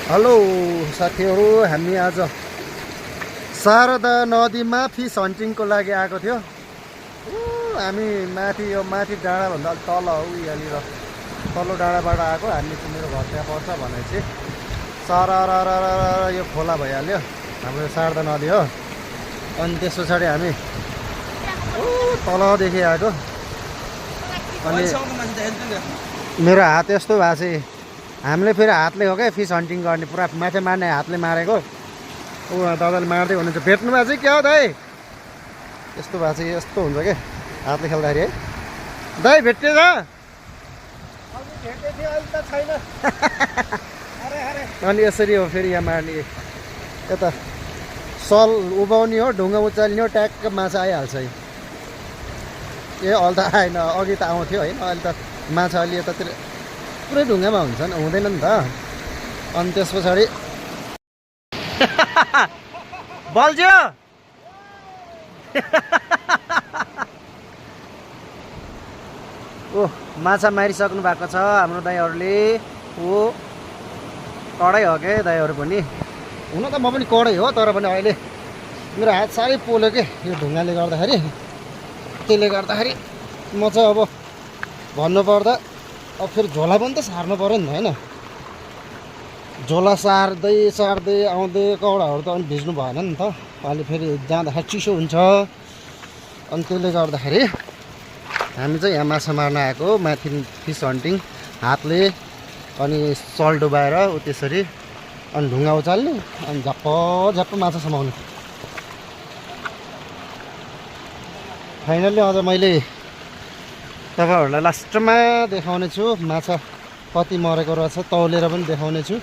Hello साथीहरू, हामी आज शारदा नदीमा फिस हन्टिङको लागि आएको थियो। हामी माथि डाँडाभन्दा अलिक तल हो, यहाँनिर तल्लो डाँडाबाट आएको। हामी मेरो घर त्यहाँ पर्छ भनेपछि सारा यो खोला भइहाल्यो, हाम्रो शारदा नदी हो। अनि त्यस पछाडि हामी तलदेखि आएको। अनि मेरो हात यस्तो भएको छ, हामीले फेरि हातले हो क्या फिस हन्टिङ गर्ने, पुरा माछा मार्ने हातले मारेको। दादाले मार्दै हुनुहुन्छ। भेट्नु भएको चाहिँ क्या हो दाइ? यस्तो भएको चाहिँ यस्तो हुन्छ क्या हातले खेल्दाखेरि है। दाइ भेट्ने छ? छैन। अनि यसरी हो फेरि यहाँ मार्ने, यता सल उभाउने हो, ढुङ्गा उचाल्ने हो, ट्याक्क माछा आइहाल्छ है। ए अहिले त आएन, अघि त आउँथ्यो होइन। अहिले त माछा अलि यतातिर पुरै ढुङ्गामा हुन्छन्, हुँदैन नि त। अनि त्यस पछाडि बल्झ्यो। ओ माछा मारिसक्नु भएको छ हाम्रो दाइहरूले। ओ कडै हो के दाइहरू पनि, हुन त म पनि कडै हो, तर पनि अहिले मेरो हात साह्रै पोल्यो के यो ढुङ्गाले गर्दाखेरि। त्यसले गर्दाखेरि म चाहिँ अब भन्नुपर्दा अब फेरि झोला पनि त सार्नु पऱ्यो नि त होइन। झोला सार्दै आउँदै कौडाहरू त अनि भिज्नु भएन नि त। अहिले फेरि जाँदाखेरि चिसो हुन्छ। अनि त्यसले गर्दाखेरि हामी चाहिँ यहाँ माछा मार्न आएको, माथि फिस हन्टिङ हातले, अनि सल डुबाएर उ त्यसरी, अनि ढुङ्गा उचाल्ने, अनि झप्प माछा समाउने। फाइनल्ली अझ मैले तपाईँहरूलाई लास्टमा देखाउने छु माछा कति मरेको रहेछ, तौलेर पनि देखाउने छु।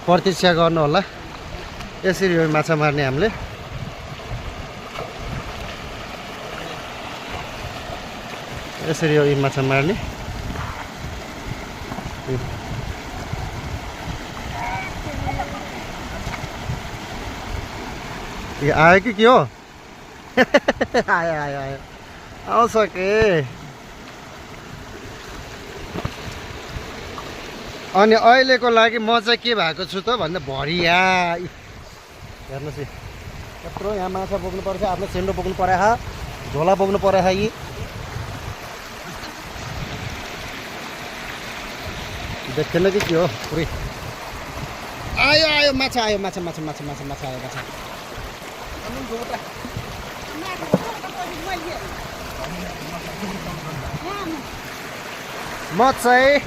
प्रतीक्षा गर्नु होला। यसरी हो माछा मार्ने हामीले। यसरी हो माछा मार्ने। यो आयो कि के हो? आयो आउँछ के। अनि अहिलेको लागि म चाहिँ के भएको छु त भन्दा भरिया हेर्नुहोस् है, यत्रो यहाँ माछा बोक्नुपर्छ, आफ्नो सेन्डो बोक्नु पऱ्यो, झोला बोक्नु पऱ्यो यी। देख्दैन कि के हो? पुरै आयो माछा आयो, माछा आयो माछा। म चाहिँ